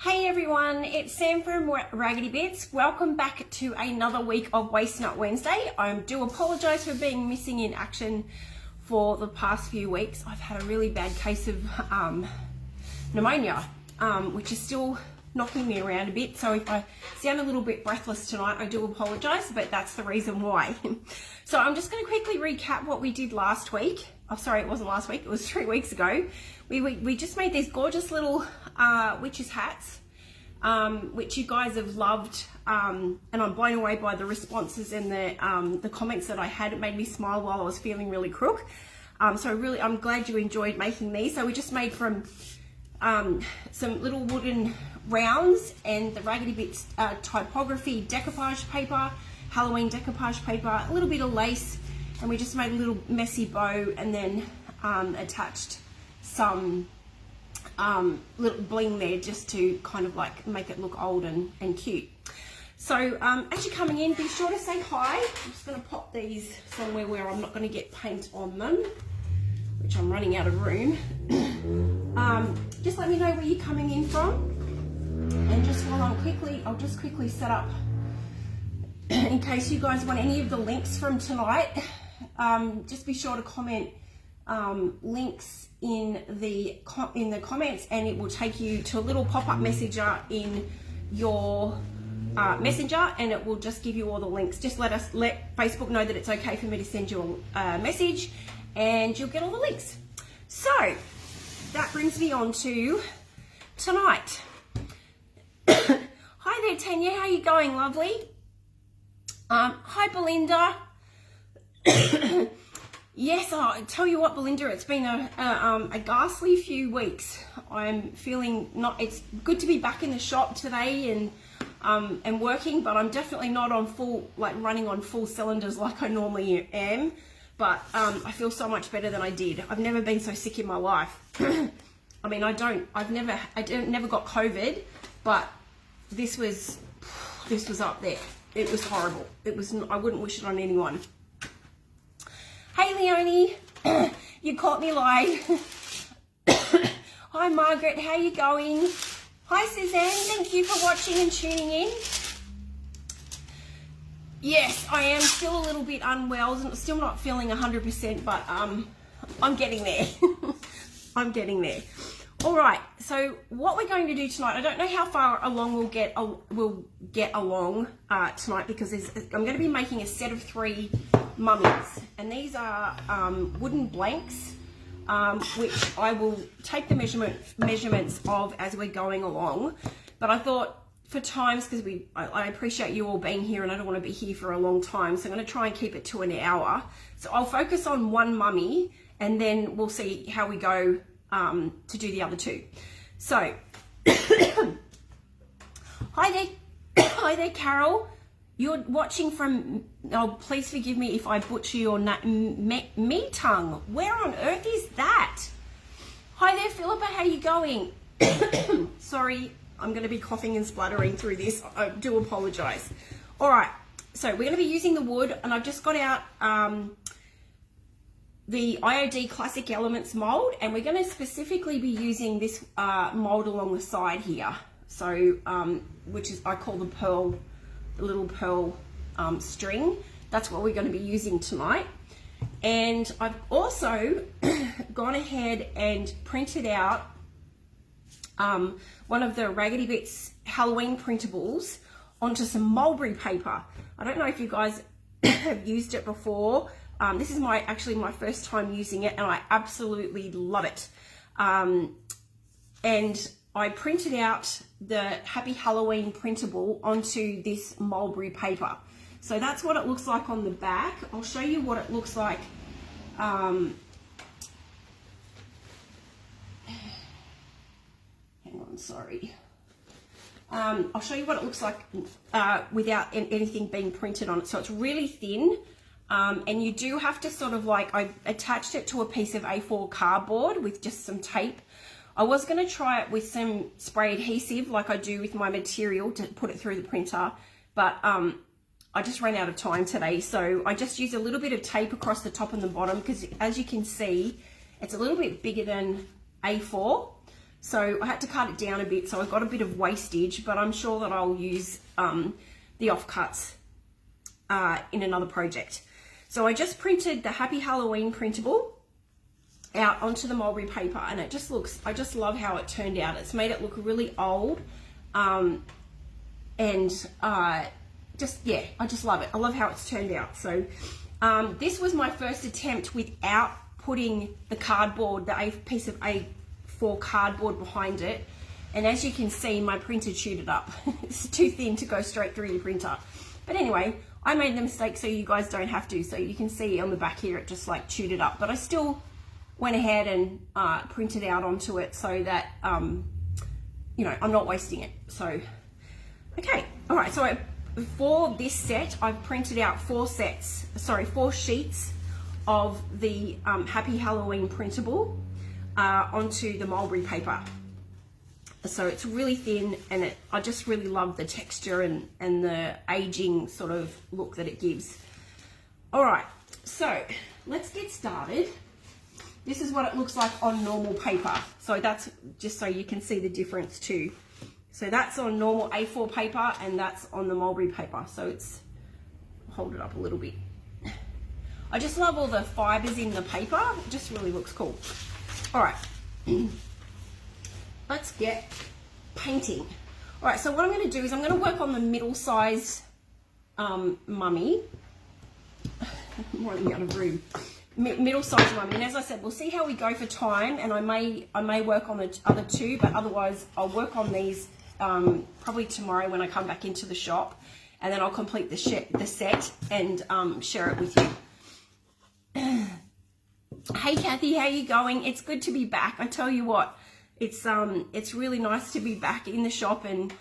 Hey everyone, it's Sam from Raggedy Bits. Welcome back to another week of Waste Nut Wednesday. I do apologise for being missing in action for the past few weeks. I've had a really bad case of pneumonia, which is still knocking me around a bit. So if I sound a little bit breathless tonight, I do apologise, but that's the reason why. So I'm just going to quickly recap what we did last week. Oh, sorry, it wasn't last week, it was 3 weeks ago. We just made these gorgeous little witches hats, which you guys have loved, and I'm blown away by the responses and the comments that I had. It made me smile while I was feeling really crook. So I'm glad you enjoyed making these. So we just made from some little wooden rounds and the Raggedy Bits typography decoupage paper, Halloween decoupage paper, a little bit of lace, and we just made a little messy bow and then attached some little bling there just to kind of like make it look old and cute. So as you're coming in, be sure to say hi. I'm just going to pop these somewhere where I'm not going to get paint on them, which I'm running out of room. Just let me know where you're coming in from, and just while I'll just quickly set up in case you guys want any of the links from tonight. Just be sure to comment links in the comments, and it will take you to a little pop-up messenger in your messenger, and it will just give you all the links. Just let Facebook know that it's okay for me to send you a message, and you'll get all the links. So that brings me on to tonight. Hi there, Tanya, how you going, lovely? Hi, Belinda. Yes, I tell you what, Belinda, it's been a ghastly few weeks. I'm feeling it's good to be back in the shop today and working, but I'm definitely not on running on full cylinders like I normally am. But I feel so much better than I did. I've never been so sick in my life. I mean, I never got COVID, but this was up there. It was horrible. I wouldn't wish it on anyone. Hey Leonie, you caught me live. Hi Margaret, how you going? Hi Suzanne, thank you for watching and tuning in. Yes, I am still a little bit unwell, still not feeling 100%, but I'm getting there. I'm getting there. All right, so what we're going to do tonight, I don't know how far along we'll get along tonight, because I'm going to be making a set of 3 mummies, and these are wooden blanks, which I will take the measurements of as we're going along. But I thought for times, because I appreciate you all being here, and I don't want to be here for a long time, so I'm going to try and keep it to an hour. So I'll focus on one mummy, and then we'll see how we go to do the other 2. So hi there, Carol. You're watching from, oh, please forgive me if I butcher your name, me tongue. Where on earth is that? Hi there, Philippa, how you going? Sorry, I'm going to be coughing and spluttering through this. I do apologise. All right, so we're going to be using the wood, and I've just got out the IOD Classic Elements mould, and we're going to specifically be using this mould along the side here. So, which is, I call the little pearl string. That's what we're going to be using tonight. And I've also gone ahead and printed out one of the Raggedy Bits Halloween printables onto some mulberry paper. I don't know if you guys have used it before. This is actually my first time using it, and I absolutely love it. And I printed out the Happy Halloween printable onto this mulberry paper. So that's what it looks like on the back. I'll show you what it looks like. Hang on, sorry. I'll show you what it looks like without anything being printed on it. So it's really thin. And you do have to sort of I attached it to a piece of A4 cardboard with just some tape. I was going to try it with some spray adhesive like I do with my material to put it through the printer, but I just ran out of time today, so I just used a little bit of tape across the top and the bottom, because as you can see, it's a little bit bigger than A4. So I had to cut it down a bit, so I've got a bit of wastage, but I'm sure that I'll use the offcuts in another project. So I just printed the Happy Halloween printable out onto the mulberry paper, and it just looks, I just love how it turned out. It's made it look really old, just, yeah, I just love it. I love how it's turned out. So this was my first attempt without putting the cardboard, the piece of A4 cardboard behind it. And as you can see, my printer chewed it up. It's too thin to go straight through your printer. But anyway, I made the mistake so you guys don't have to. So you can see on the back here, it just like chewed it up. But I still went ahead and printed out onto it so that, you know, I'm not wasting it. So, okay. All right. So for this set, I've printed out 4 sheets of the Happy Halloween printable onto the mulberry paper. So it's really thin, and I just really love the texture and the aging sort of look that it gives. All right, so let's get started. This is what it looks like on normal paper. So that's just so you can see the difference too. So that's on normal A4 paper, and that's on the mulberry paper. So it's, hold it up a little bit. I just love all the fibers in the paper. It just really looks cool. All right. Let's get painting. All right, so what I'm going to do is I'm going to work on the middle-sized mummy. More in the other room. Middle-sized mummy. And as I said, we'll see how we go for time, and I may work on the other 2, but otherwise I'll work on these probably tomorrow when I come back into the shop, and then I'll complete the set and share it with you. Hey Kathy, how you going? It's good to be back. I tell you what. It's really nice to be back in the shop and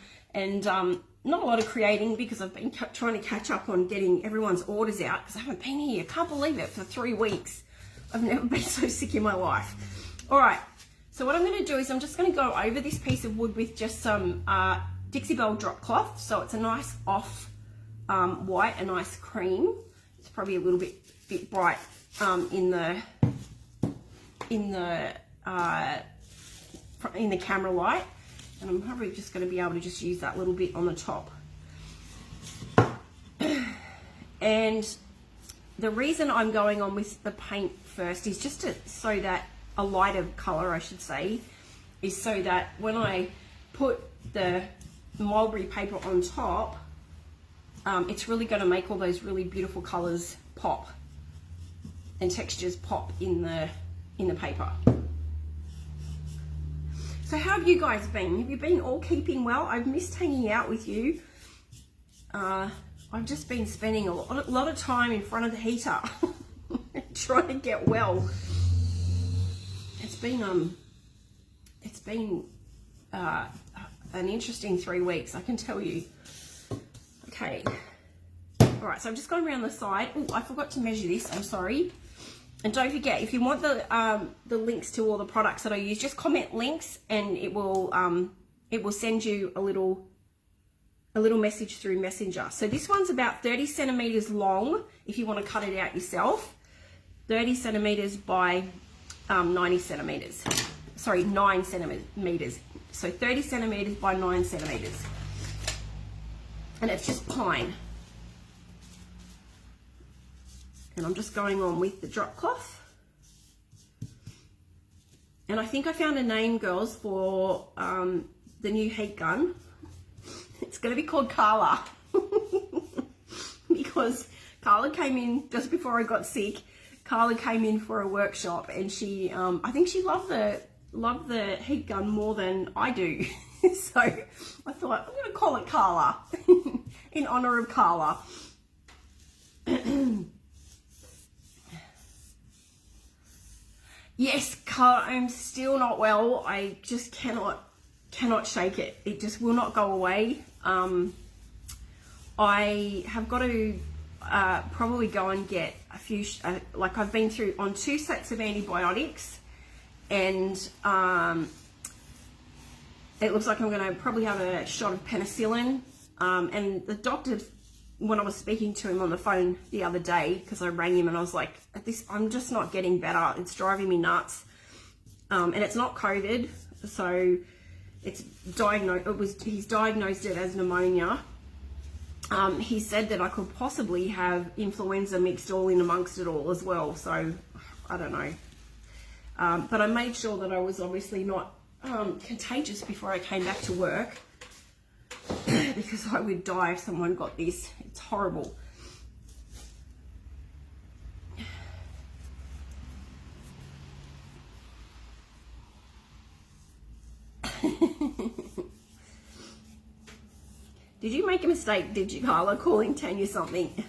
not a lot of creating because I've been trying to catch up on getting everyone's orders out because I haven't been here. I can't believe it, for 3 weeks. I've never been so sick in my life. All right, so what I'm going to do is I'm just going to go over this piece of wood with just some Dixie Belle drop cloth. So it's a nice off white, a nice cream. It's probably a little bit bright in the camera light, and I'm probably just going to be able to just use that little bit on the top. And the reason I'm going on with the paint first is just so that a lighter color, I should say, is so that when I put the mulberry paper on top, it's really going to make all those really beautiful colors pop and textures pop in the paper. So how have you guys been? Have you been all keeping well? I've missed hanging out with you. I've just been spending a lot of time in front of the heater trying to get well. It's been an interesting 3 weeks, I can tell you. Okay. All right, so I'm just going around the side. Oh, I forgot to measure this. I'm sorry. And don't forget, if you want the links to all the products that I use, just comment links, and it will send you a little message through Messenger. So this one's about 30 centimeters long. If you want to cut it out yourself, 30 centimeters by 90 centimeters. Sorry, 9 centimeters. So 30 centimeters by 9 centimeters, and it's just pine. And I'm just going on with the drop cloth. And I think I found a name, girls, for the new heat gun. It's going to be called Carla. Because Carla came in just before I got sick. Carla came in for a workshop, and she, I think she loved the heat gun more than I do. So I thought, I'm going to call it Carla in honor of Carla. Yes, Carla, I'm still not well. I just cannot shake it. It just will not go away. I have got to probably go and get a few, like I've been through on 2 sets of antibiotics, and it looks like I'm going to probably have a shot of penicillin. And the doctor, when I was speaking to him on the phone the other day, because I rang him and I was like, I'm just not getting better. It's driving me nuts. And it's not COVID. So it's diagnosed. He's diagnosed it as pneumonia. He said that I could possibly have influenza mixed all in amongst it all as well. So I don't know. But I made sure that I was obviously not contagious before I came back to work because I would die if someone got this. It's horrible. Did you make a mistake, did you, Carla, calling Tanya something?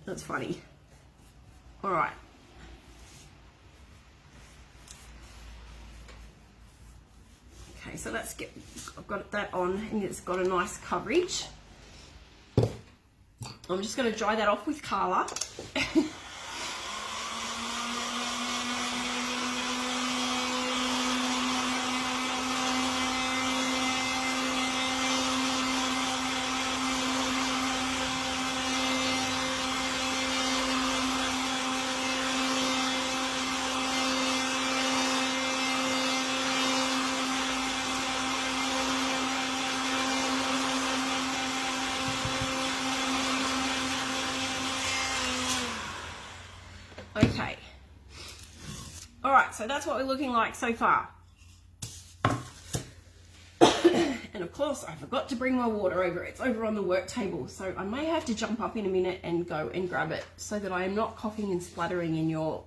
That's funny. All right. Okay, so let's get, I've got that on and it's got a nice coverage. I'm just going to dry that off with Carla. Okay. All right, so that's what we're looking like so far. And of course, I forgot to bring my water over. It's over on the work table, so I may have to jump up in a minute and go and grab it so that I am not coughing and spluttering in your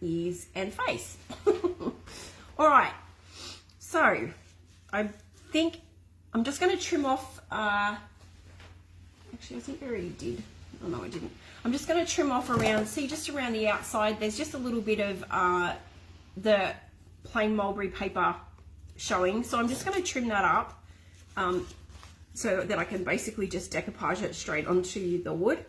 ears and face. All right, so I think I'm just going to trim off, actually I think I already did. Oh no, I didn't. I'm just going to trim off around, see, just around the outside, there's just a little bit of the plain mulberry paper showing. So I'm just going to trim that up so that I can basically just decoupage it straight onto the wood.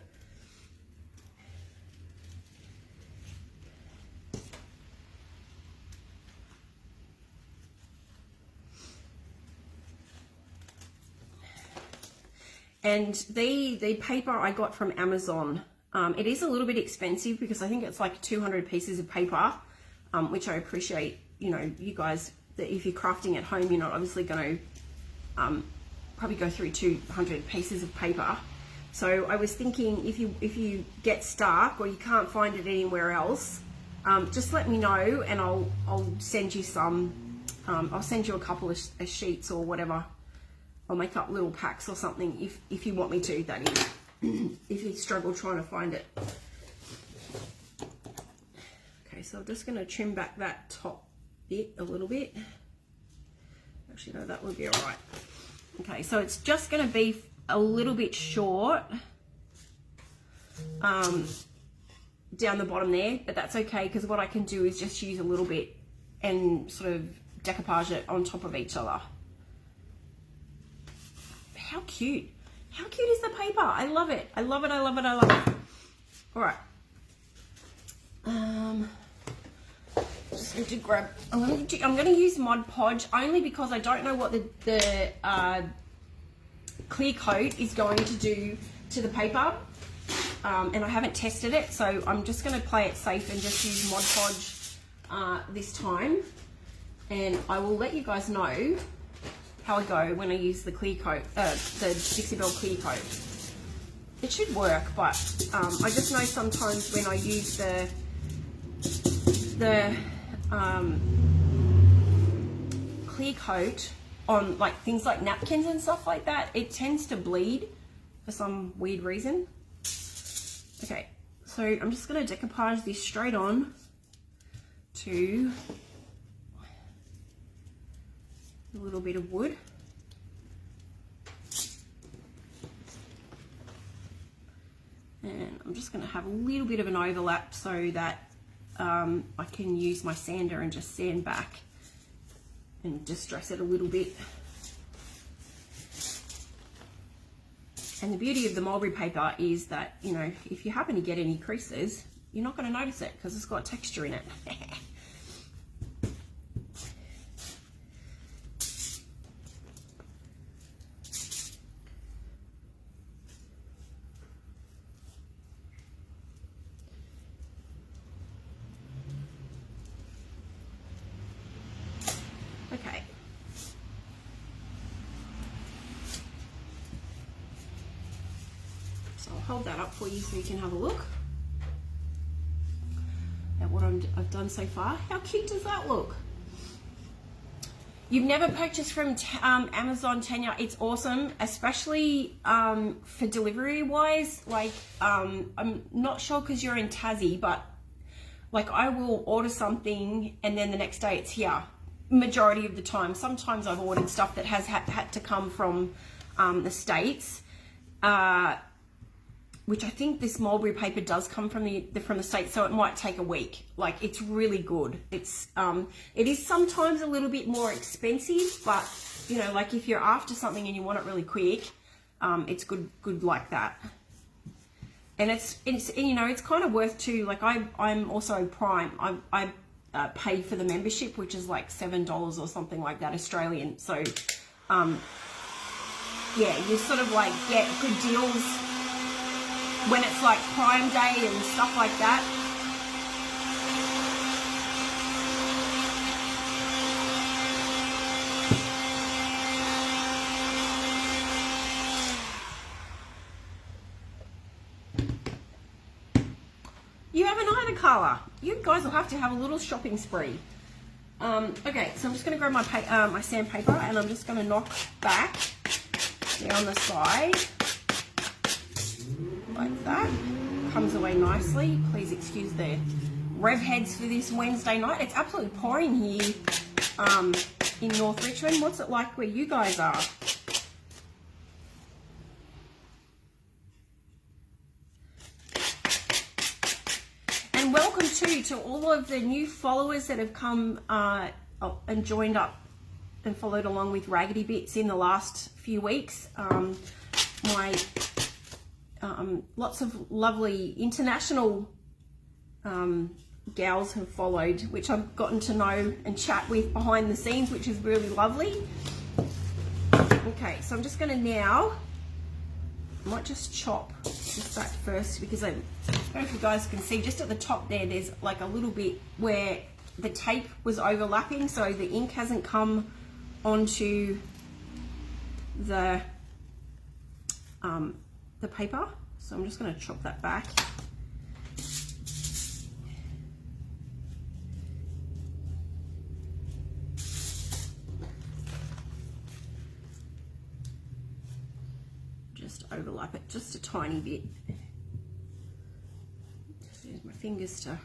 And the paper I got from Amazon, it is a little bit expensive because I think it's like 200 pieces of paper, which I appreciate, you know, you guys, that if you're crafting at home, you're not obviously going to probably go through 200 pieces of paper. So I was thinking if you get stuck or you can't find it anywhere else, just let me know and I'll send you some, I'll send you a couple of sheets or whatever. I'll make up little packs or something if you want me to, that is, if you struggle trying to find it. Okay, so I'm just going to trim back that top bit a little bit. Actually, no, that would be all right. Okay, so it's just going to be a little bit short down the bottom there, but that's okay because what I can do is just use a little bit and sort of decoupage it on top of each other. How cute. How cute is the paper? I love it. I love it. I love it. I love it. All right. Just need to grab, I'm going to use Mod Podge only because I don't know what the clear coat is going to do to the paper. And I haven't tested it. So I'm just going to play it safe and just use Mod Podge this time. And I will let you guys know how I go when I use the clear coat, the Dixie Belle clear coat. It should work, but I just know sometimes when I use the clear coat on like things like napkins and stuff like that, it tends to bleed for some weird reason. Okay, so I'm just going to decoupage this straight on to a little bit of wood. And I'm just going to have a little bit of an overlap so that I can use my sander and just sand back and distress it a little bit. And the beauty of the mulberry paper is that, you know, if you happen to get any creases, you're not going to notice it because it's got texture in it. hold that up for you so you can have a look at what I've done so far. How cute does that look? You've never purchased from Amazon, Tanya. It's awesome, especially for delivery wise. Like, I'm not sure because you're in Tassie, but like I will order something and then the next day it's here. Majority of the time. Sometimes I've ordered stuff that has had to come from the States, which I think this mulberry paper does come from the States, so it might take a week. Like, it's really good. It is sometimes a little bit more expensive, but you know, like if you're after something and you want it really quick, it's good like that. And it's you know, it's kind of worth too. Like I'm also Prime. I paid for the membership, which is like $7 or something like that Australian. So yeah, you sort of like get good deals when it's like Prime Day and stuff like that. You haven't either, Carla. You guys will have to have a little shopping spree. Okay, so I'm just going to grab my sandpaper and I'm just going to knock back down the side like that. Comes away nicely. Please excuse the rev heads for this Wednesday night. It's absolutely pouring here in North Richmond. What's it like where you guys are? And welcome to all of the new followers that have come and joined up and followed along with Raggedy Bits in the last few weeks. Lots of lovely international gals have followed, which I've gotten to know and chat with behind the scenes, which is really lovely. Okay, so I'm just going to now, I might just chop just that first, because I don't know if you guys can see, just at the top there's like a little bit where the tape was overlapping, so the ink hasn't come onto the paper. So I'm just going to chop that back. Just overlap it just a tiny bit. Just use my fingers to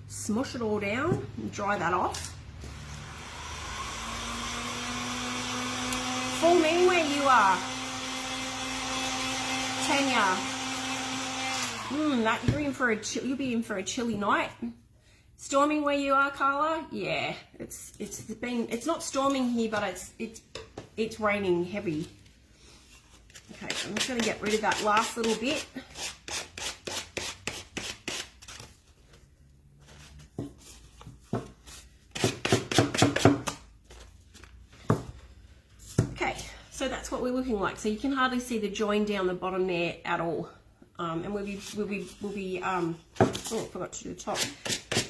smush it all down and dry that off. Full moon where you are, Tanya. You'll be in for a chilly night. Storming where you are, Carla? Yeah, it's not storming here, but it's raining heavy. Okay, so I'm just going to get rid of that last little bit. Okay, so that's what we're looking like. So you can hardly see the join down the bottom there at all. And we'll be oh, I forgot to do the top.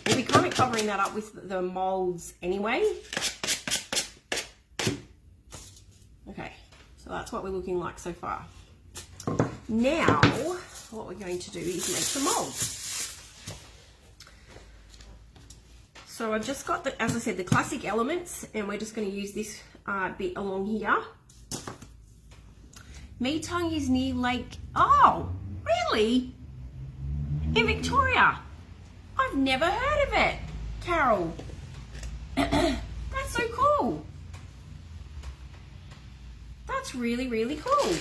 We'll be kind of covering that up with the molds anyway. Okay, so that's what we're looking like so far. Now, what we're going to do is make some molds. So I've just got as I said, the classic elements, and we're just going to use this bit along here. Me tongue is near Lake. Oh, really? In Victoria? I've never heard of it, Carol. That's so cool. That's really, really cool.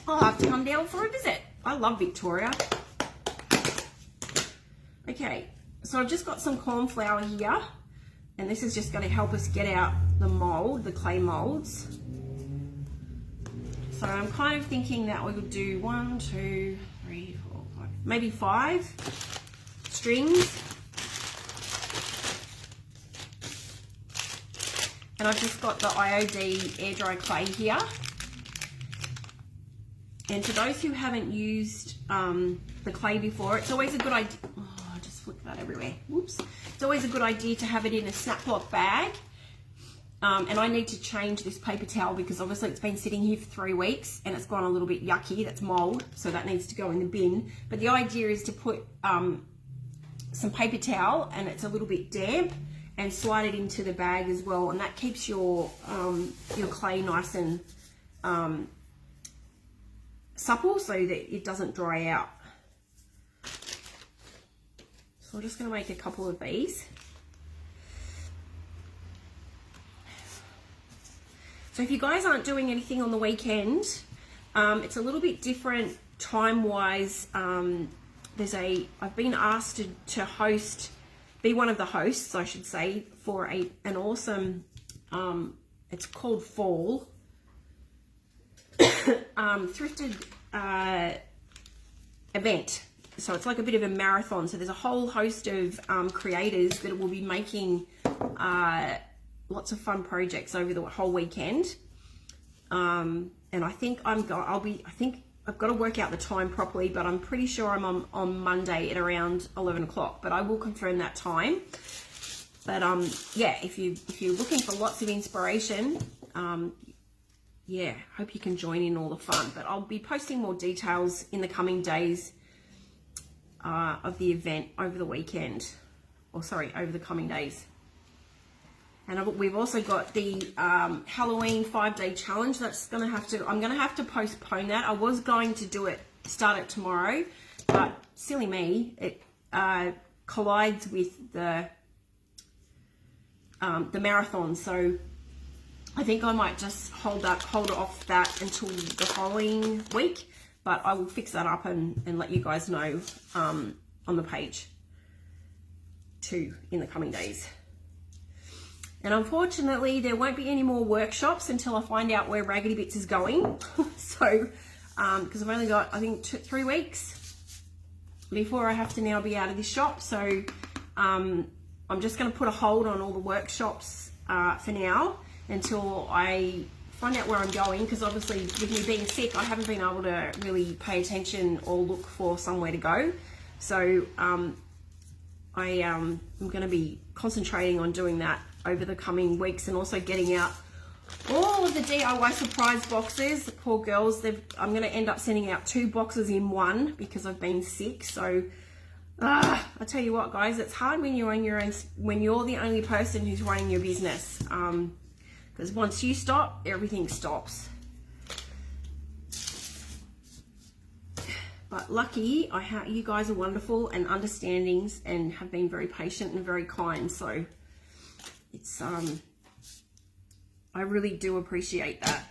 I'll have to come down for a visit. I love Victoria. Okay, so I've just got some corn flour here, and this is just going to help us get out the mold, the clay molds. So I'm kind of thinking that we would do 1, 2, 3, 4, 5, maybe 5 strings. And I've just got the IOD air dry clay here. And for those who haven't used the clay before, it's always a good idea. Oh, I just flicked that everywhere. Whoops. It's always a good idea to have it in a snap lock bag. And I need to change this paper towel because obviously it's been sitting here for 3 weeks and it's gone a little bit yucky. That's mold, so that needs to go in the bin. But the idea is to put some paper towel, and it's a little bit damp, and slide it into the bag as well, and that keeps your clay nice and supple so that it doesn't dry out. So I'm just going to make a couple of these. So if you guys aren't doing anything on the weekend, it's a little bit different time-wise. I've been asked to host, be one of the hosts, I should say, for an awesome, it's called Fall, thrifted event. So it's like a bit of a marathon. So there's a whole host of creators that will be making lots of fun projects over the whole weekend. And I think I've got to work out the time properly, but I'm pretty sure I'm on Monday at around 11 o'clock, but I will confirm that time. But yeah, if you're looking for lots of inspiration, yeah, hope you can join in all the fun. But I'll be posting more details in the coming days of the event over the weekend, or sorry, over the coming days. And we've also got the Halloween 5-day challenge. I'm gonna have to postpone that. I was going to start it tomorrow, but silly me, it collides with the marathon. So I think I might just hold off that until the following week. But I will fix that up and let you guys know on the page too in the coming days. And unfortunately, there won't be any more workshops until I find out where Raggedy Bits is going. So, because I've only got, I think, 3 weeks before I have to now be out of this shop. So, I'm just going to put a hold on all the workshops for now until I find out where I'm going. Because obviously, with me being sick, I haven't been able to really pay attention or look for somewhere to go. So, I'm going to be concentrating on doing that over the coming weeks, and also getting out all of the DIY surprise boxes. The poor girls, I'm going to end up sending out 2 boxes in one because I've been sick. So I tell you what, guys, it's hard when you're on your own, when you're the only person who's running your business, because once you stop, everything stops. But lucky, you guys are wonderful and understanding, and have been very patient and very kind. So it's I really do appreciate that.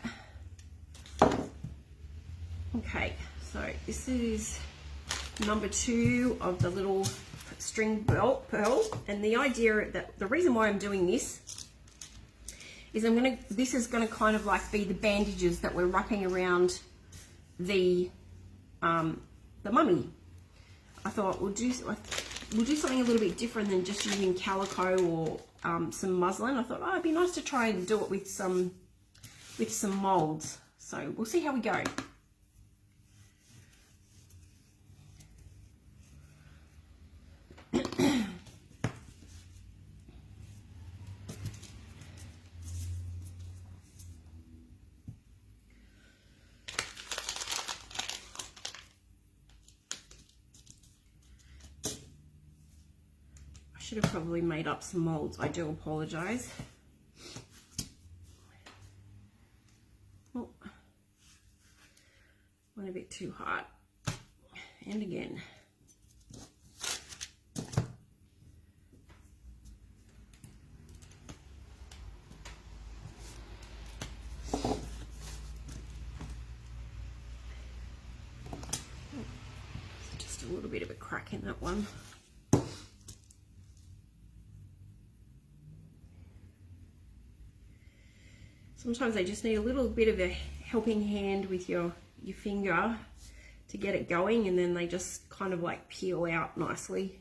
Okay, so this is number 2 of the little string pearl, and the idea that the reason why I'm doing this is this is gonna kind of like be the bandages that we're wrapping around the mummy. I thought we'll do something a little bit different than just using calico or some muslin. I thought, oh, it'd be nice to try and do it with some molds. So we'll see how we go. Should have probably made up some molds. I do apologize. Oh, went a bit too hard. And again. Just a little bit of a crack in that one. Sometimes they just need a little bit of a helping hand with your finger to get it going, and then they just kind of like peel out nicely.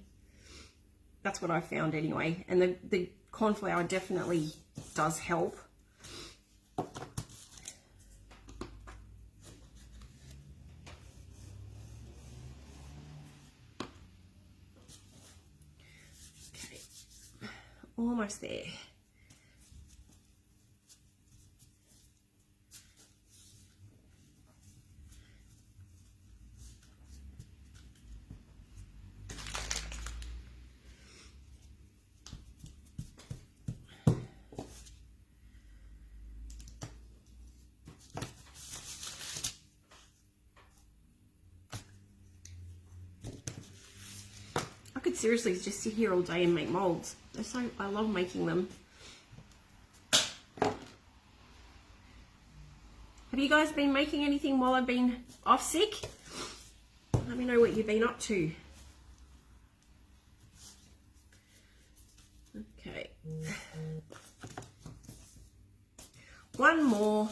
That's what I found anyway. And the corn flour definitely does help. Okay, almost there. could seriously just sit here all day and make molds. I love making them. Have you guys been making anything while I've been off sick? Let me know what you've been up to. Okay. One more.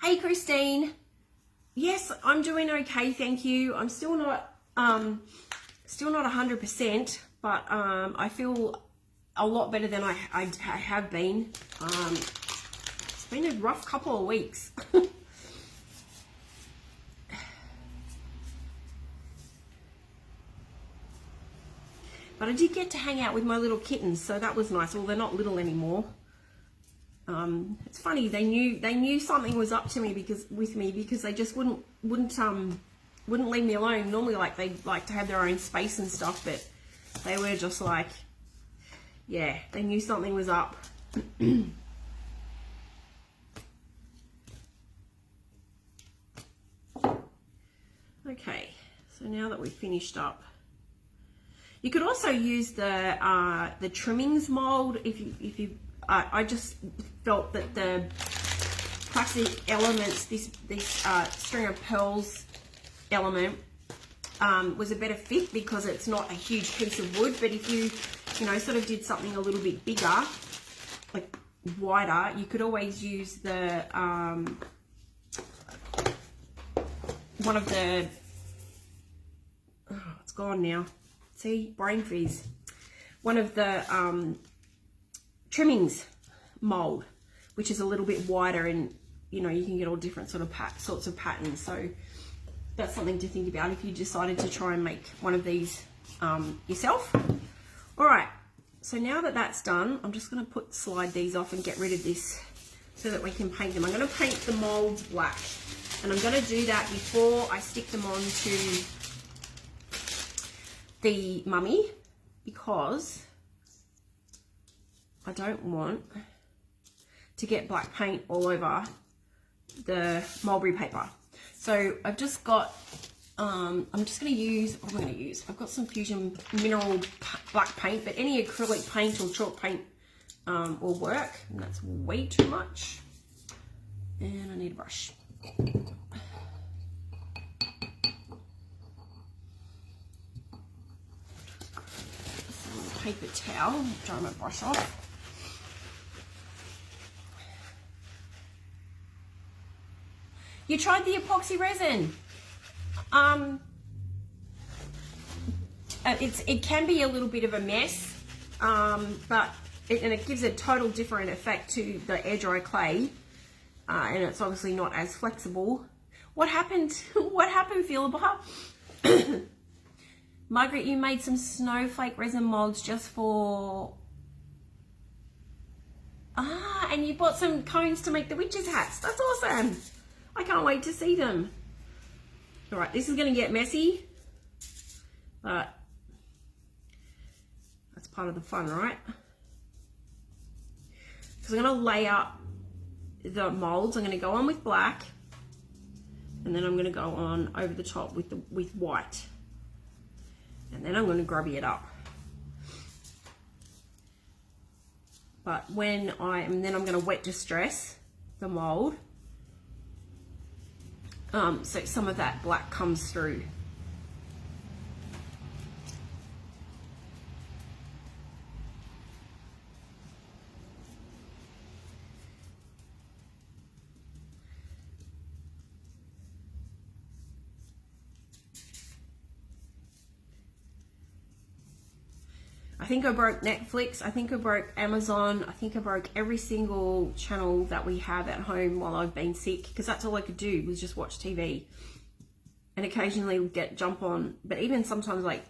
Hey, Christine. Yes, I'm doing okay, thank you. I'm still not 100%, but I feel a lot better than I have been. It's been a rough couple of weeks. But I did get to hang out with my little kittens, so that was nice. Well, they're not little anymore. It's funny, they knew something was up to me because they just wouldn't leave me alone. Normally, like, they like to have their own space and stuff, but they were just like, yeah, they knew something was up. Okay, so now that we've finished up, you could also use the trimmings mold if you. I just felt that the plastic elements, this string of pearls element, was a better fit because it's not a huge piece of wood. But if you sort of did something a little bit bigger, like wider, you could always use the one of the, oh, it's gone now. See, brain freeze. One of the trimmings mold, which is a little bit wider, and you can get all different sorts of patterns. So that's something to think about if you decided to try and make one of these yourself. All right, so now that that's done, I'm just going to slide these off and get rid of this so that we can paint them. I'm going to paint the molds black, and I'm going to do that before I stick them onto the mummy, because I don't want to get black paint all over the mulberry paper. So I've just got, I'm just going to use, what am I going to use? I've got some Fusion Mineral black paint, but any acrylic paint or chalk paint will work. And that's way too much. And I need a brush. Paper towel, dry my brush off. You tried the epoxy resin. It can be a little bit of a mess, but it gives a total different effect to the air dry clay, and it's obviously not as flexible. What happened? What happened, Philippa? Margaret, you made some snowflake resin molds just for... and you bought some cones to make the witches' hats. That's awesome. I can't wait to see them. All right, this is going to get messy, but that's part of the fun, right? Because I'm going to lay up the molds. I'm going to go on with black, and then I'm going to go on over the top with white. And then I'm going to grubby it up. But then I'm going to wet distress the mold, so some of that black comes through. I think I broke Netflix, I think I broke Amazon, I think I broke every single channel that we have at home while I've been sick, because that's all I could do was just watch TV and occasionally jump on. But even sometimes, like,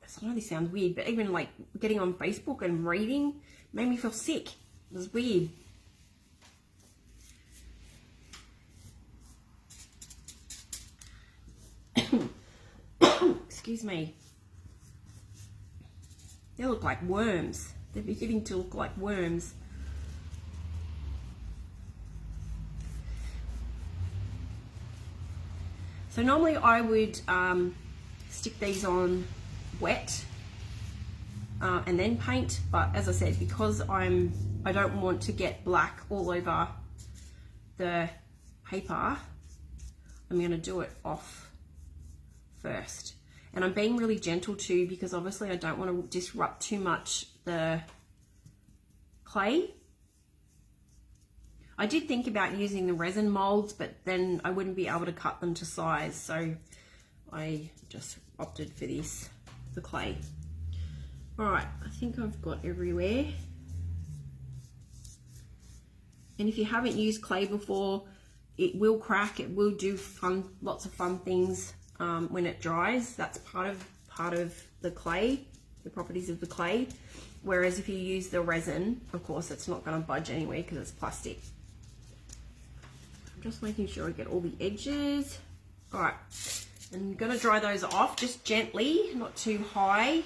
I know this sounds weird, but even like getting on Facebook and reading made me feel sick. It was weird. Excuse me. They look like worms. They're beginning to look like worms. So normally I would stick these on wet and then paint, but as I said, because I don't want to get black all over the paper, I'm going to do it off first. And I'm being really gentle too, because obviously I don't want to disrupt too much the clay. I did think about using the resin molds, but then I wouldn't be able to cut them to size, so I just opted for this, the clay. All right, I think I've got everywhere. And if you haven't used clay before, it will crack, it will do lots of fun things when it dries. That's part of the clay, the properties of the clay. Whereas if you use the resin, of course, it's not going to budge anywhere because it's plastic. I'm just making sure I get all the edges. All right, I'm going to dry those off just gently, not too high.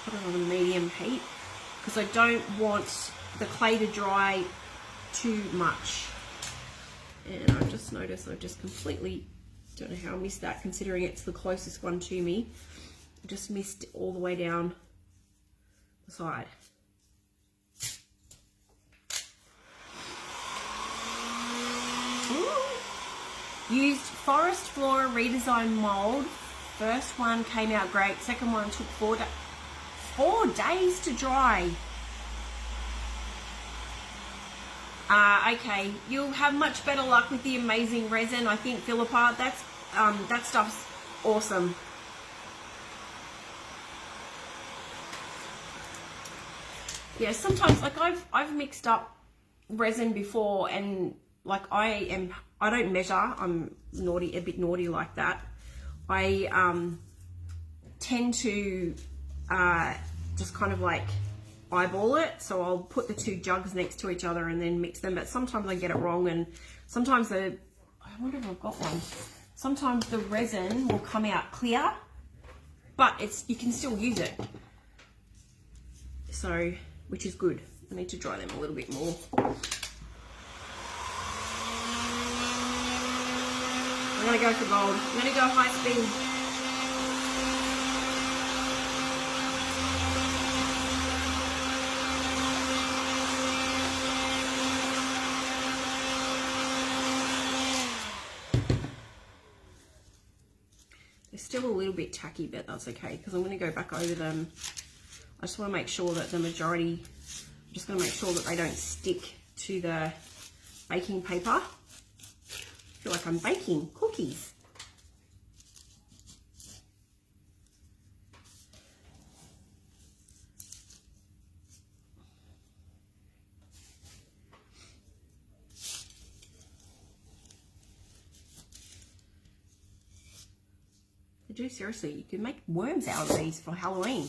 Put it on a medium heat because I don't want the clay to dry too much. And I've just noticed I've just completely, don't know how I missed that considering it's the closest one to me. I just missed all the way down the side. Ooh. Used Forest Flora Redesign mold. First one came out great. Second one took 4 days to dry. Okay, you'll have much better luck with the amazing resin. I think Philippa, that stuff's awesome. Yeah, sometimes like I've mixed up resin before, and like I don't measure. I'm naughty, a bit naughty like that. I tend to just kind of like eyeball it, so I'll put the 2 jugs next to each other and then mix them, but sometimes I get it wrong, and sometimes I wonder if I've got one. Sometimes the resin will come out clear, but you can still use it, so which is good. I need to dry them a little bit more. I'm gonna go for gold. I'm gonna go high speed. They're still a little bit tacky, but that's okay because I'm going to go back over them. I just want to make sure that the majority, I'm just going to make sure that they don't stick to the baking paper. I feel like I'm baking cookies. Do seriously, you can make worms out of these for Halloween.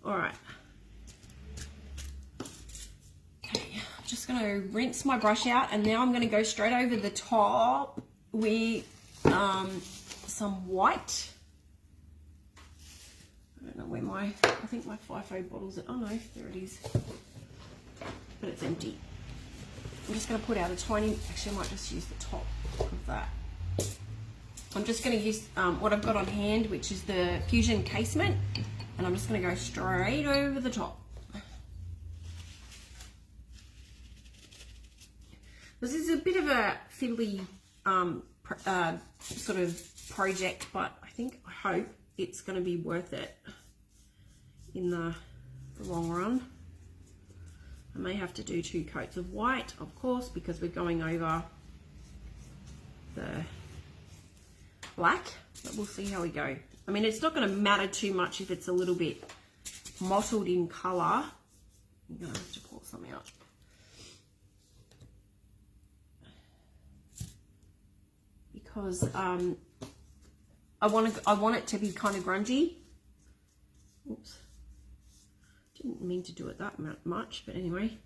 All right. Okay, I'm just going to rinse my brush out, and now I'm going to go straight over the top with some white. I don't know where I think my FIFO bottle's at. Oh no, there it is. But it's empty. I'm just going to put out a tiny, actually I might just use the top of that. I'm just going to use what I've got on hand, which is the Fusion casement, and I'm just going to go straight over the top. This is a bit of a fiddly sort of project, but I hope it's going to be worth it in the long run. I may have to do 2 coats of white, of course, because we're going over the black, but we'll see how we go. I mean, it's not going to matter too much if it's a little bit mottled in colour. I'm going to have to pour some out. Because I want it to be kind of grungy. Oops. Didn't mean to do it that much, but anyway.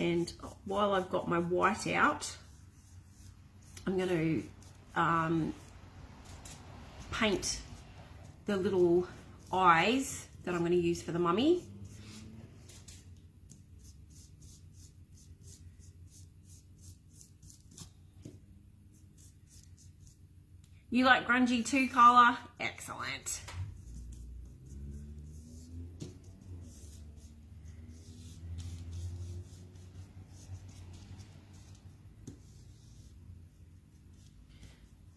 And while I've got my white out, I'm going to paint the little eyes that I'm going to use for the mummy. You like grungy too, Carla? Excellent.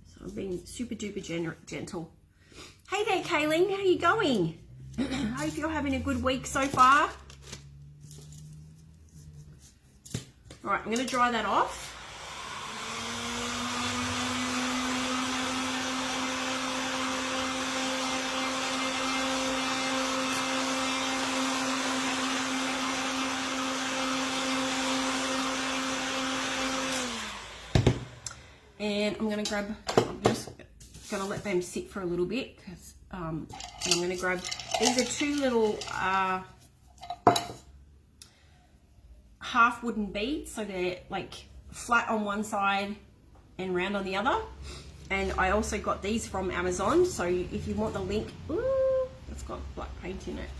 So I'm being super duper gentle. Hey there, Kayleen, how are you going? Hope you're having a good week so far. All right, I'm going to dry that off. And I'm just going to let them sit for a little bit because and I'm going to grab, these are two little half wooden beads, so they're like flat on one side and round on the other. And I also got these from Amazon, so if you want the link, ooh, it's got black paint in it.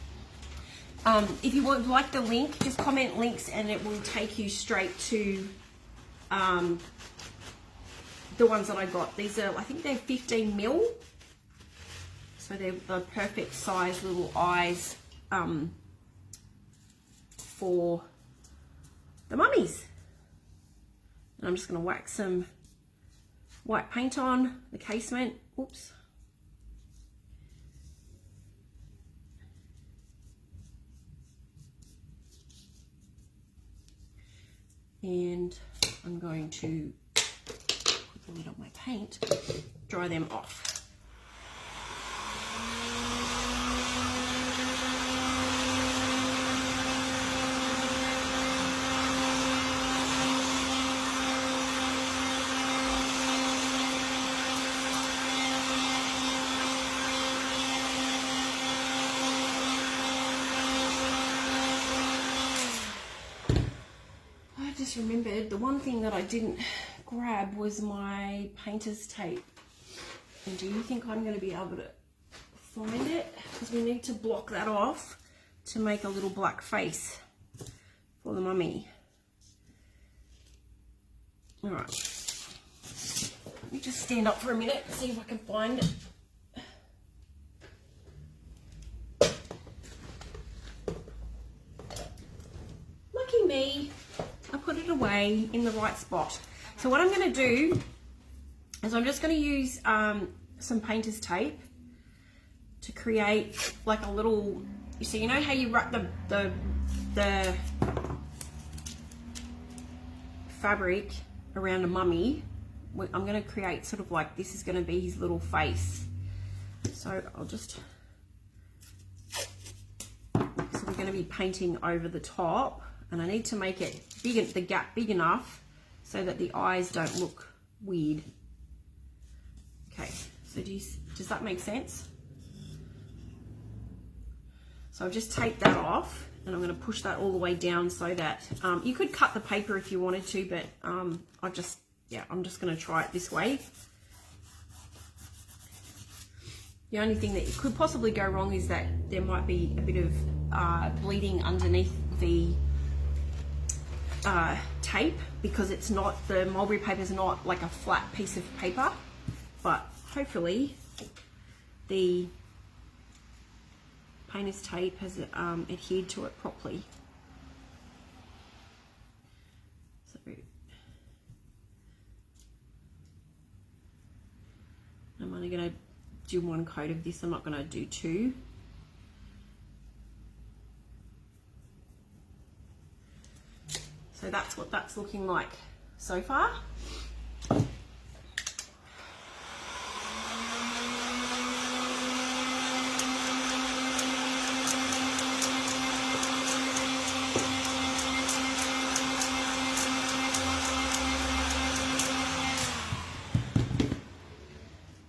If you would like the link, just comment links and it will take you straight to the ones that I got. These are, I think they're 15 mil. So they're the perfect size little eyes for the mummies. And I'm just going to whack some white paint on the casement. Oops. And I'm going to put the lid on my paint, dry them off. Remembered the one thing that I didn't grab was my painter's tape. And do you think I'm going to be able to find it? Because we need to block that off to make a little black face for the mummy. All right, let me just stand up for a minute and see if I can find it. Lucky me. I put it away in the right spot. So what I'm going to do is I'm just going to use some painter's tape to create like a little, so you know how you wrap the fabric around a mummy? I'm going to create sort of like, this is going to be his little face. So I'll just, so we're going to be painting over the top. And I need to make it big, the gap big enough so that the eyes don't look weird. Okay, so does that make sense? So I've just taped that off and I'm going to push that all the way down so that, you could cut the paper if you wanted to, but I'm just going to try it this way. The only thing that could possibly go wrong is that there might be a bit of bleeding underneath the tape, because it's not, the mulberry paper is not like a flat piece of paper, but hopefully the painter's tape has adhered to it properly. So I'm only going to do one coat of this, I'm not going to do two. So that's what that's looking like so far.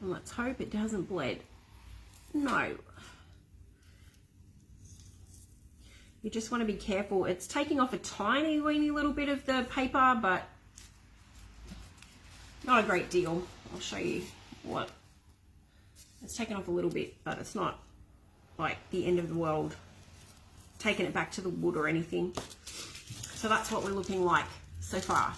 And let's hope it doesn't bleed. No. You just want to be careful. It's taking off a tiny weeny little bit of the paper, but not a great deal. I'll show you what. It's taken off a little bit, but it's not like the end of the world. Taking it back to the wood or anything. So that's what we're looking like so far,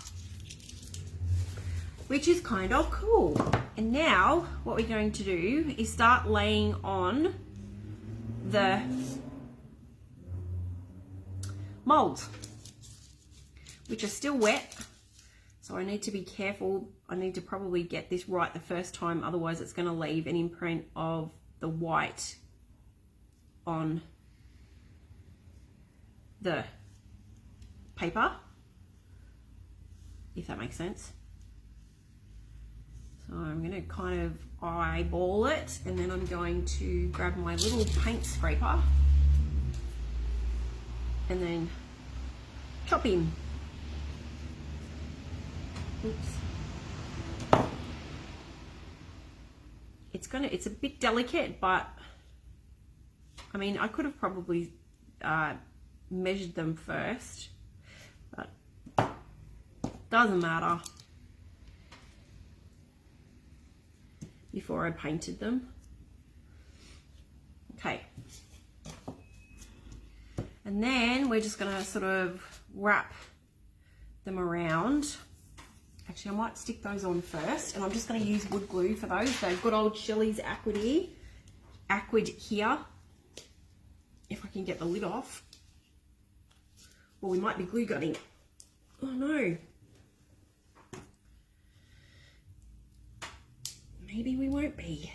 which is kind of cool. And now what we're going to do is start laying on the molds, which are still wet. So I need to be careful. I need to probably get this right the first time, otherwise it's going to leave an imprint of the white on the paper, if that makes sense. So I'm going to kind of eyeball it, and then I'm going to grab my little paint scraper and then chop in. Oops. It's a bit delicate, but I mean, I could have probably measured them first, but doesn't matter. Before I painted them. Okay. And then we're just gonna sort of wrap them around. Actually, I might stick those on first, and I'm just going to use wood glue for those. So good old Shelley's Acrid here. If I can get the lid off. Well, we might be glue gunning. Oh no. Maybe we won't be.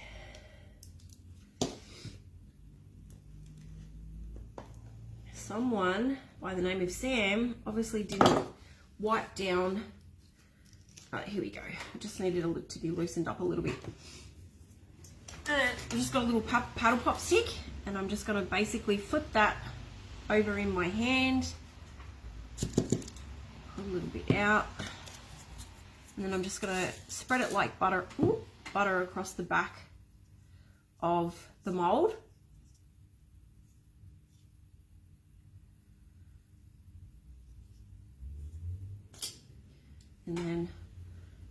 Someone by the name of Sam obviously didn't wipe down. Here we go. I just needed it to be loosened up a little bit. I've just got a little paddle pop stick, and I'm just going to basically flip that over in my hand. Put a little bit out. And then I'm just going to spread it like butter, butter across the back of the mold. And then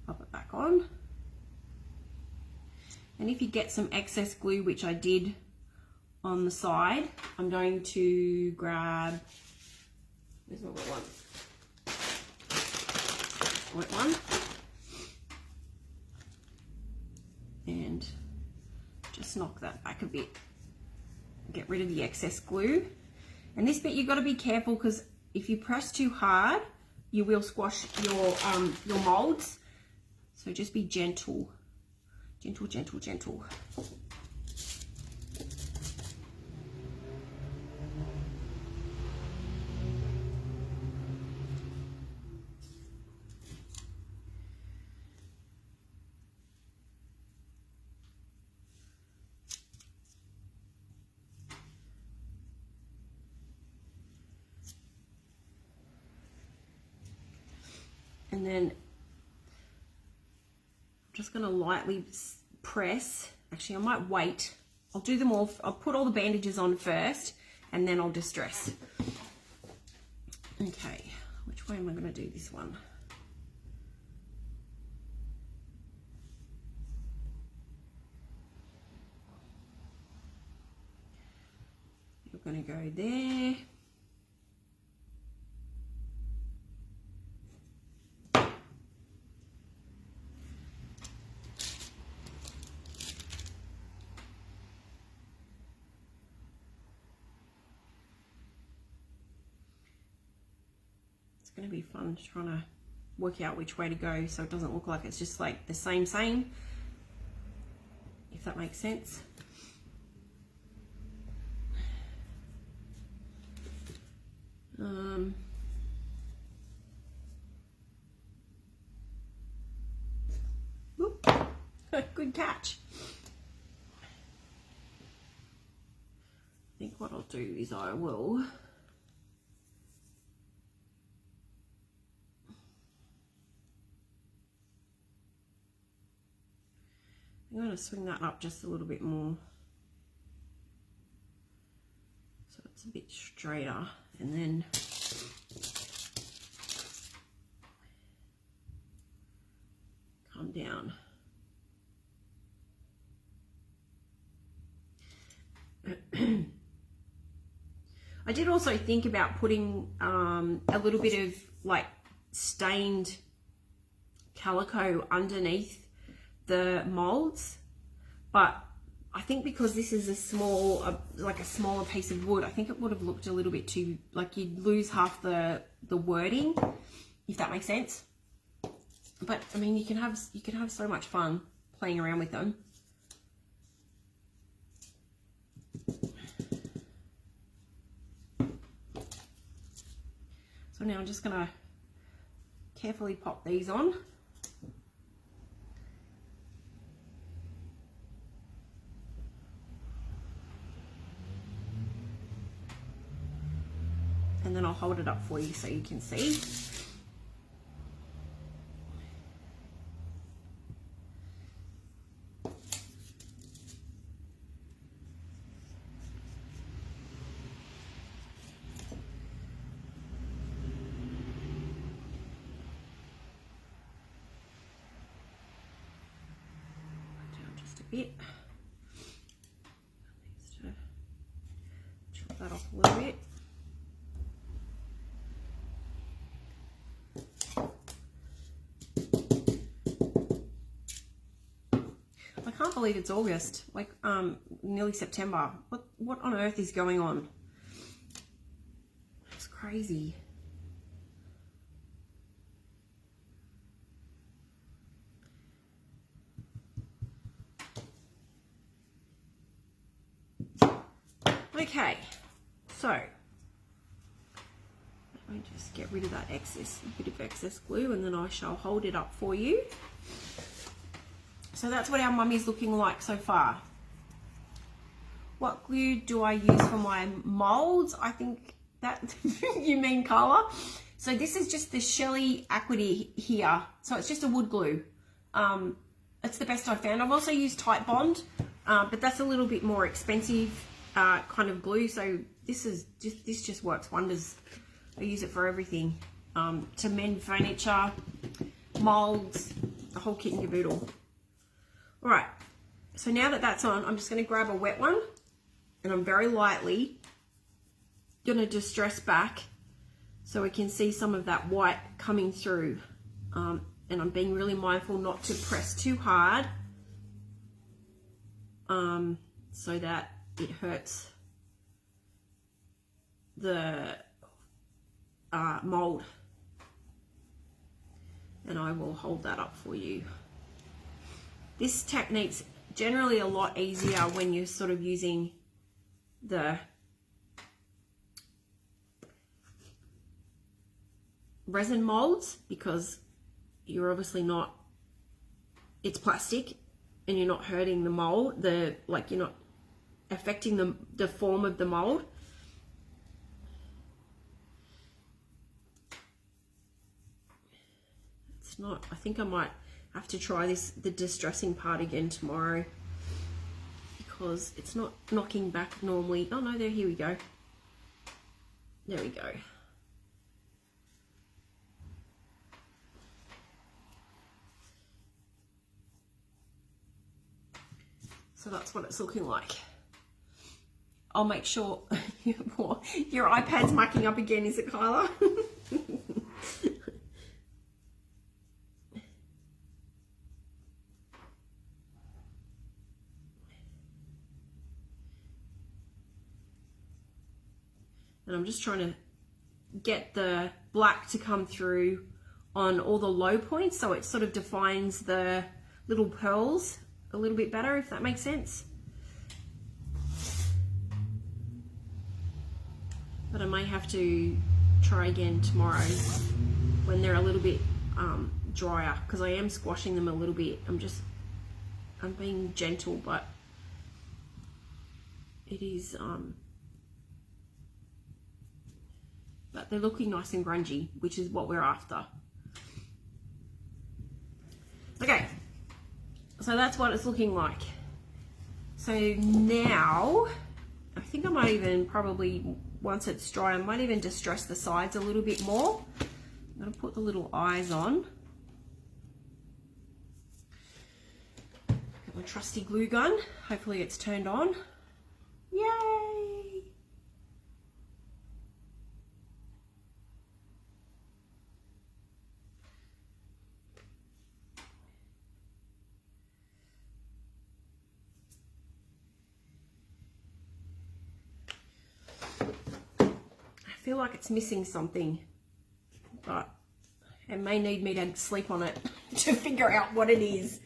pop it back on. And if you get some excess glue, which I did on the side, I'm going to grab, where's my wet one? Wet one. And just knock that back a bit. Get rid of the excess glue. And this bit you've got to be careful, because if you press too hard, you will squash your molds. So just be gentle. Gentle, gentle, gentle. And then I'm just going to lightly press. Actually, I might wait. I'll do them all. I'll put all the bandages on first, and then I'll distress. Okay, which way am I going to do this one? You're going to go there. Going to be fun trying to work out which way to go so it doesn't look like it's just like the same, if that makes sense. Whoop. Good catch. I think what I'll do is I will I'm going to swing that up just a little bit more so it's a bit straighter, and then come down. I did also think about putting a little bit of like stained calico underneath the molds, but I think because this is a small, like a smaller piece of wood, I think it would have looked a little bit too, like you'd lose half the wording, if that makes sense. But I mean, you can have so much fun playing around with them. So now I'm just gonna carefully pop these on. And then I'll hold it up for you so you can see. Down just a bit. Needs to chop that off a little bit. I can't believe it's August, like nearly September. What on earth is going on? It's crazy. Okay, so let me just get rid of that bit of excess glue, and then I shall hold it up for you. So that's what our mummy's looking like so far. What glue do I use for my molds? I think that you mean Carla. So this is just the Shelley Aquity here. So it's just a wood glue. It's the best I've found. I've also used Tight Bond, but that's a little bit more expensive kind of glue. So this just works wonders. I use it for everything, to mend furniture, molds, the whole kit and caboodle. All right, so now that that's on, I'm just going to grab a wet one, and I'm very lightly going to distress back so we can see some of that white coming through. And I'm being really mindful not to press too hard so that it hurts the mold. And I will hold that up for you. This technique's generally a lot easier when you're sort of using the resin molds, because you're obviously not, it's plastic and you're not hurting the mold, like you're not affecting the form of the mold. It's not, I think I might have to try the distressing part again tomorrow, because it's not knocking back normally. Oh no, here we go. There we go. So that's what it's looking like. I'll make sure your iPad's mucking up again, is it, Kyla? And I'm just trying to get the black to come through on all the low points, so it sort of defines the little pearls a little bit better, if that makes sense. But I may have to try again tomorrow when they're a little bit drier, because I am squashing them a little bit. I'm being gentle, but it is but they're looking nice and grungy, which is what we're after. Okay, so that's what it's looking like. So now, I think I might even probably once it's dry, I might even distress the sides a little bit more. I'm going to put the little eyes on. Got my trusty glue gun. Hopefully it's turned on. Yay! I feel like it's missing something, but it may need me to sleep on it to figure out what it is.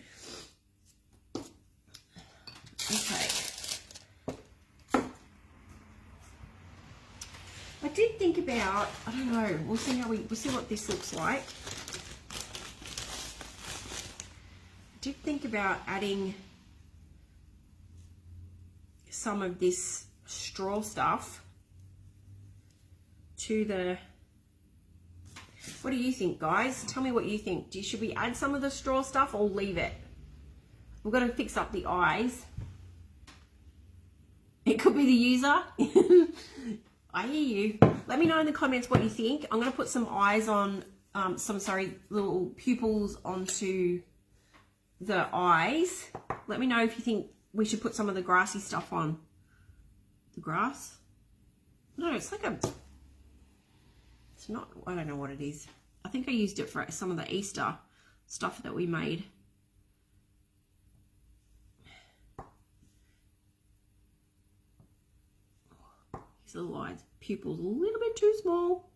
Okay. I did think about, I don't know, we'll see what this looks like. I did think about adding some of this straw stuff to the, what do you think, guys? Tell me what you think. Should we add some of the straw stuff or leave it? We've got to fix up the eyes. It could be the user. I hear you. Let me know in the comments what you think. I'm going to put some eyes on, little pupils onto the eyes. Let me know if you think we should put some of the grassy stuff on. The grass? No, it's like a... It's not, I don't know what it is. I think I used it for some of the Easter stuff that we made. These little eyes, pupils, a little bit too small.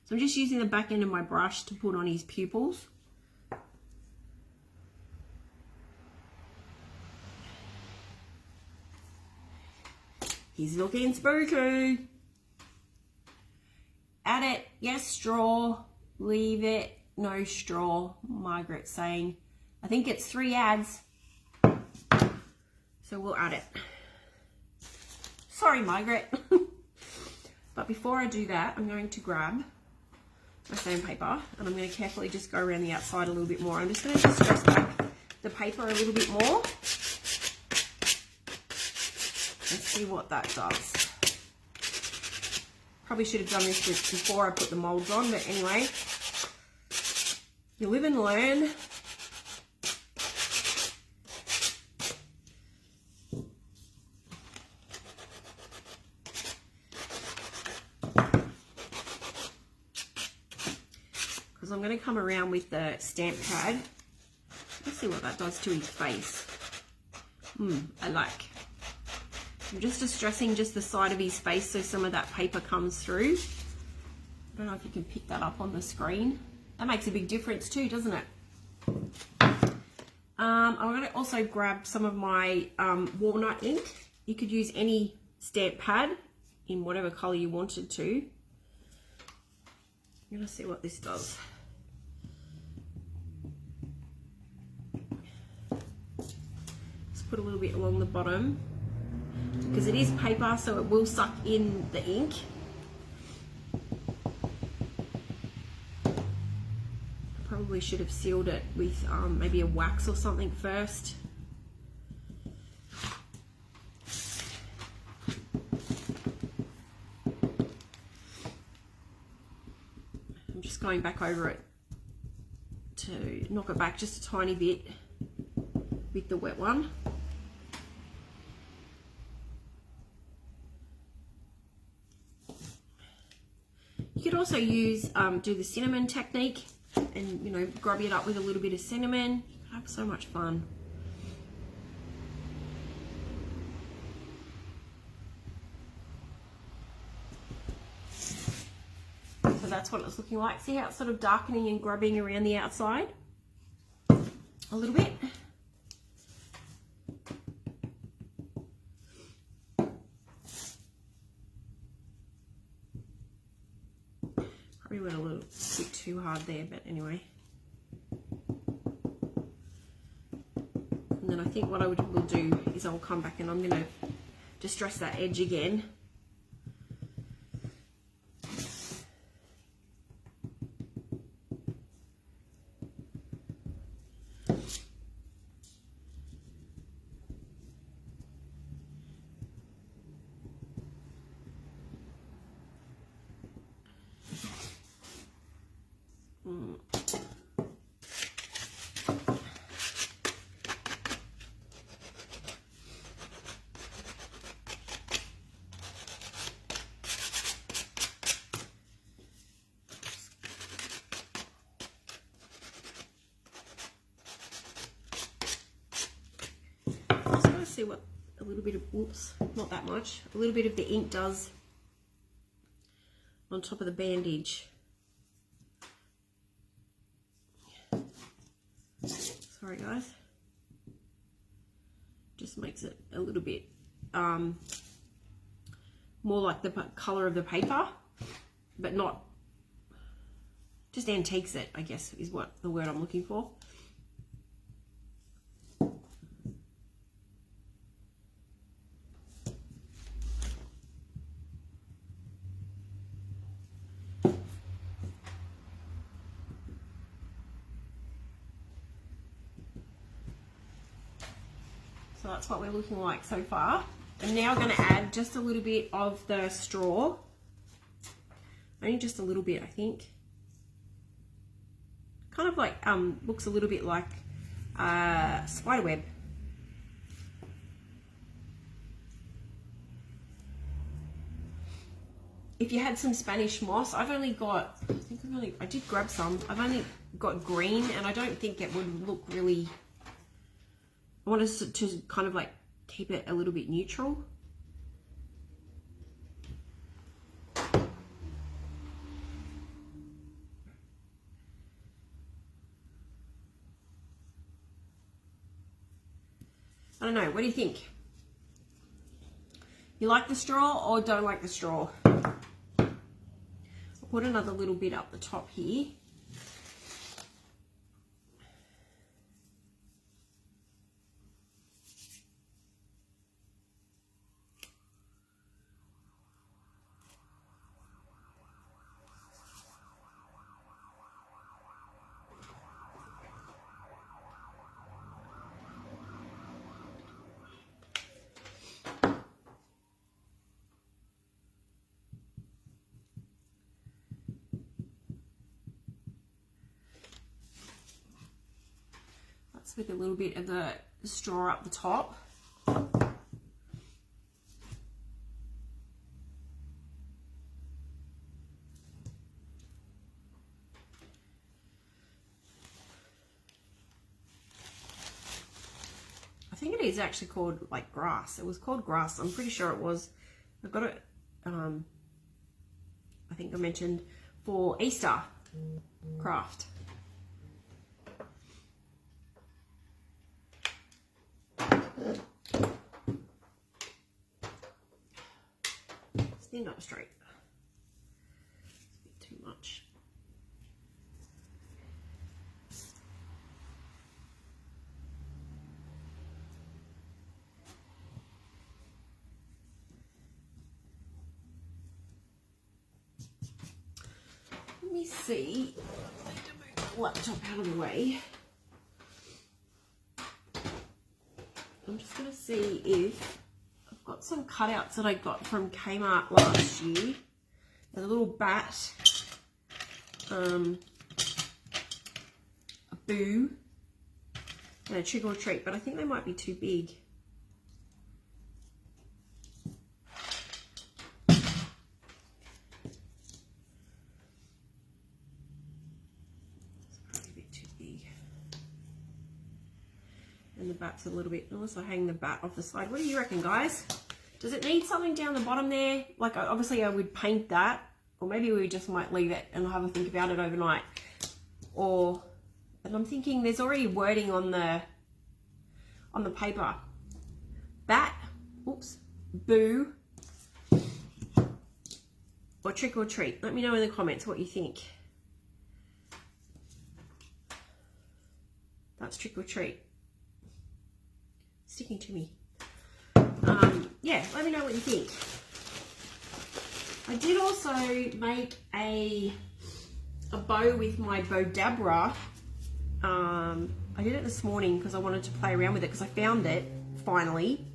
So I'm just using the back end of my brush to put on his pupils. He's looking spooky. Add it, yes, straw, leave it, no straw. Margaret's saying, I think it's 3 adds. So we'll add it. Sorry, Margaret. But before I do that, I'm going to grab my sandpaper and I'm going to carefully just go around the outside a little bit more. I'm just going to distress back the paper a little bit more and see what that does. Probably should have done this before I put the molds on, but anyway, you live and learn. Because I'm going to come around with the stamp pad. Let's see what that does to his face. I like. I'm just distressing just the side of his face so some of that paper comes through. I don't know if you can pick that up on the screen. That makes a big difference too, doesn't it? I'm going to also grab some of my walnut ink. You could use any stamp pad in whatever colour you wanted to. I'm going to see what this does. Just put a little bit along the bottom. Because it is paper, so it will suck in the ink. I probably should have sealed it with maybe a wax or something first. I'm just going back over it to knock it back just a tiny bit with the wet one. You could also use, do the cinnamon technique and, you know, grub it up with a little bit of cinnamon. You could have so much fun. So that's what it's looking like. See how it's sort of darkening and grubbing around the outside? A little bit. Probably went a little bit too hard there, but anyway. And then I think what I will do is I'll come back and I'm going to distress that edge again. see what a little bit of, whoops, not that much, a little bit of the ink does on top of the bandage. Sorry guys. Just makes it a little bit more like the colour of the paper, but not, just antiques it, I guess is what the word I'm looking for. So that's what we're looking like so far. I'm now going to add just a little bit of the straw. Only just a little bit, I think. Kind of like, looks a little bit like spider web. If you had some Spanish moss, I've only got, I did grab some. I've only got green, and I don't think it would look really, I want us to kind of like keep it a little bit neutral. I don't know, what do you think? You like the straw or don't like the straw? I'll put another little bit up the top here. With a little bit of the straw up the top. I think it is actually called like grass. It was called grass. I'm pretty sure it was. I got it, I think I mentioned for Easter craft. Stand up straight. It's a bit too much. Let me see. I need to move the laptop out of the way. I'm just going to see if I've got some cutouts that I got from Kmart last year. There's a little bat, a boo, and a trick or treat, but I think they might be too big. And the bat's a little bit, unless I hang the bat off the side. What do you reckon, guys? Does it need something down the bottom there? Like, obviously I would paint that, or maybe we just might leave it and have a think about it overnight. Or, and I'm thinking there's already wording on the paper. Bat, oops, boo, or trick or treat. Let me know in the comments what you think. That's trick or treat. Sticking to me. Yeah, let me know what you think. I did also make a bow with my Bodabra. I did it this morning because I wanted to play around with it because I found it finally.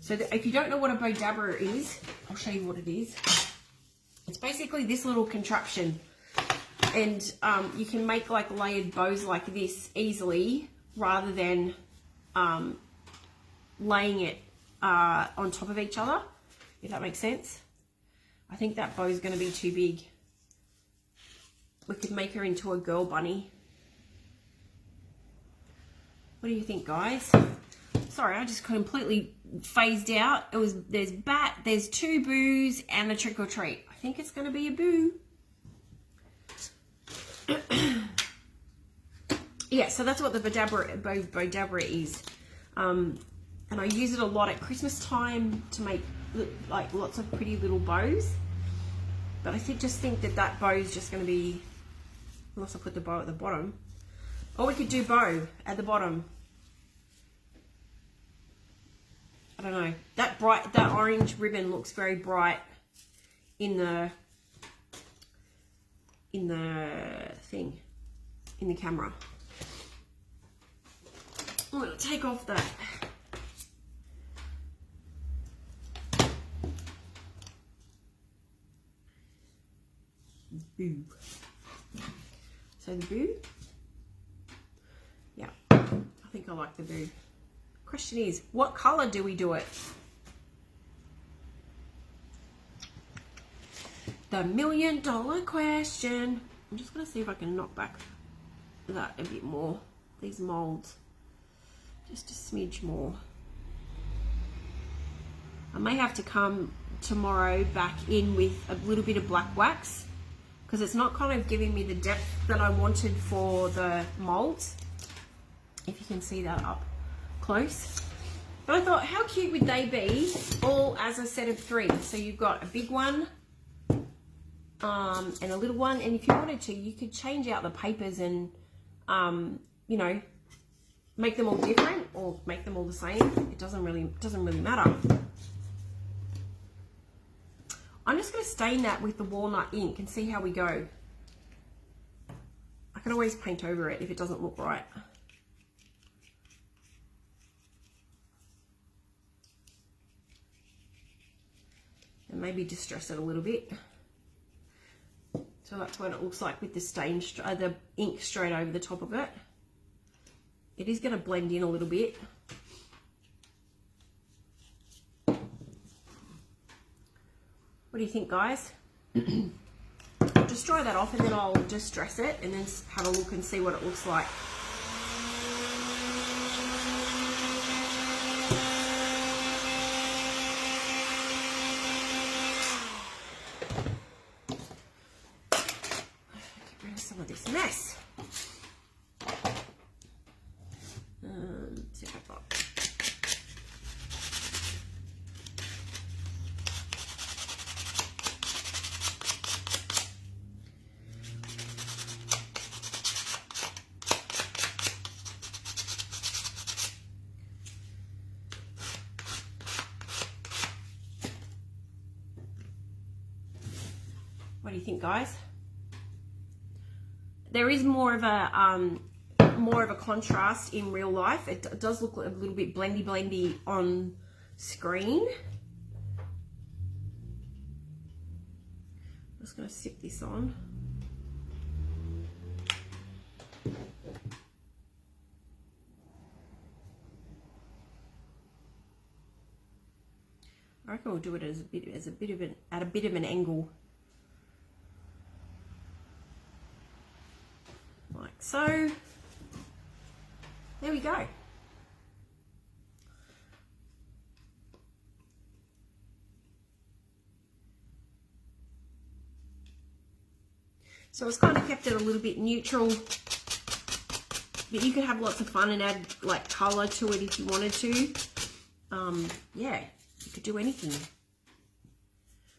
So if you don't know what a Bodabra is, I'll show you what it is. It's basically this little contraption, and you can make like layered bows like this easily rather than laying it on top of each other, if that makes sense. I think that bow is going to be too big. We could make her into a girl bunny. What do you think, guys? sorry, I just completely phased out. There's bat, there's 2 boos and a trick or treat. I think it's going to be a boo. Yeah, so that's what the Bodabra is. And I use it a lot at Christmas time to make like lots of pretty little bows. But I just think that bow is just going to be, unless I put the bow at the bottom. Or we could do bow at the bottom. I don't know. That orange ribbon looks very bright in the thing, in the camera. I'm going to take off that. Boo. So the boo. Yeah, I think I like the boo. Question is, what color do we do it? The $1 million question. I'm just going to see if I can knock back that a bit more. These molds. Just a smidge more. I may have to come tomorrow back in with a little bit of black wax, because it's not kind of giving me the depth that I wanted for the molds. If you can see that up close. But I thought, how cute would they be all as a set of 3? So you've got a big one and a little one, and if you wanted to, you could change out the papers and you know, make them all different or make them all the same. It doesn't really matter. I'm just going to stain that with the walnut ink and see how we go. I can always paint over it if it doesn't look right. And maybe distress it a little bit. So that's what it looks like with the stain, the ink straight over the top of it. It is going to blend in a little bit. What do you think, guys? I'll just dry that off and then I'll distress it and then have a look and see what it looks like. Get rid of some of this mess. See if I've got. What do you think, guys? There is more of a contrast in real life. It does look a little bit blendy on screen. I'm just going to sip this on. I reckon we'll do it at a bit of an angle. Like so. There we go. So it's kind of kept it a little bit neutral, but you could have lots of fun and add like color to it if you wanted to. Yeah, you could do anything.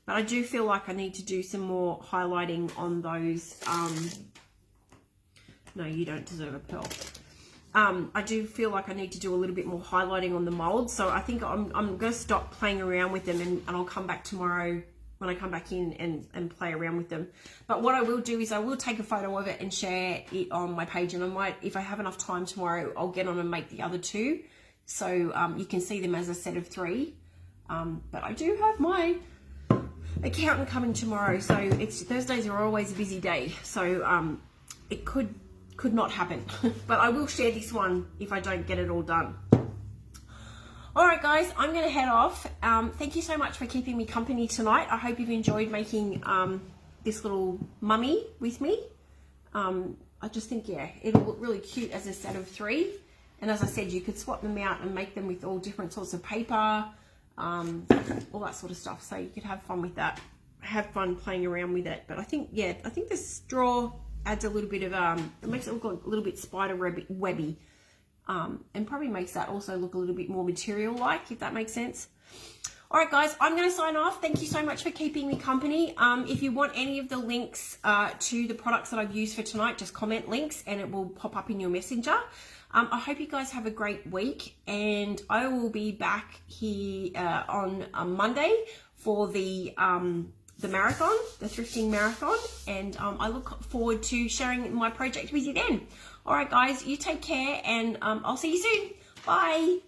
But I do feel like I need to do some more highlighting on those. No, you don't deserve a pearl. I do feel like I need to do a little bit more highlighting on the molds. So I think I'm going to stop playing around with them and I'll come back tomorrow when I come back in and play around with them. But what I will do is I will take a photo of it and share it on my page. And I might, if I have enough time tomorrow, I'll get on and make the other 2. So you can see them as a set of 3. But I do have my accountant coming tomorrow. So Thursdays are always a busy day. So it could not happen. But I will share this one if I don't get it all done. All right, guys, I'm going to head off. Thank you so much for keeping me company tonight. I hope you've enjoyed making this little mummy with me. I just think, yeah, it'll look really cute as a set of 3. And as I said, you could swap them out and make them with all different sorts of paper, all that sort of stuff. So you could have fun with that, have fun playing around with it. But I think, yeah, I think the straw adds a little bit of, it makes it look a little bit spider webby, and probably makes that also look a little bit more material-like, if that makes sense. All right, guys, I'm going to sign off. Thank you so much for keeping me company. If you want any of the links to the products that I've used for tonight, just comment links and it will pop up in your messenger. I hope you guys have a great week, and I will be back here on Monday for the marathon, the thrifting marathon, and I look forward to sharing my project with you then. All right, guys, you take care, and I'll see you soon. Bye.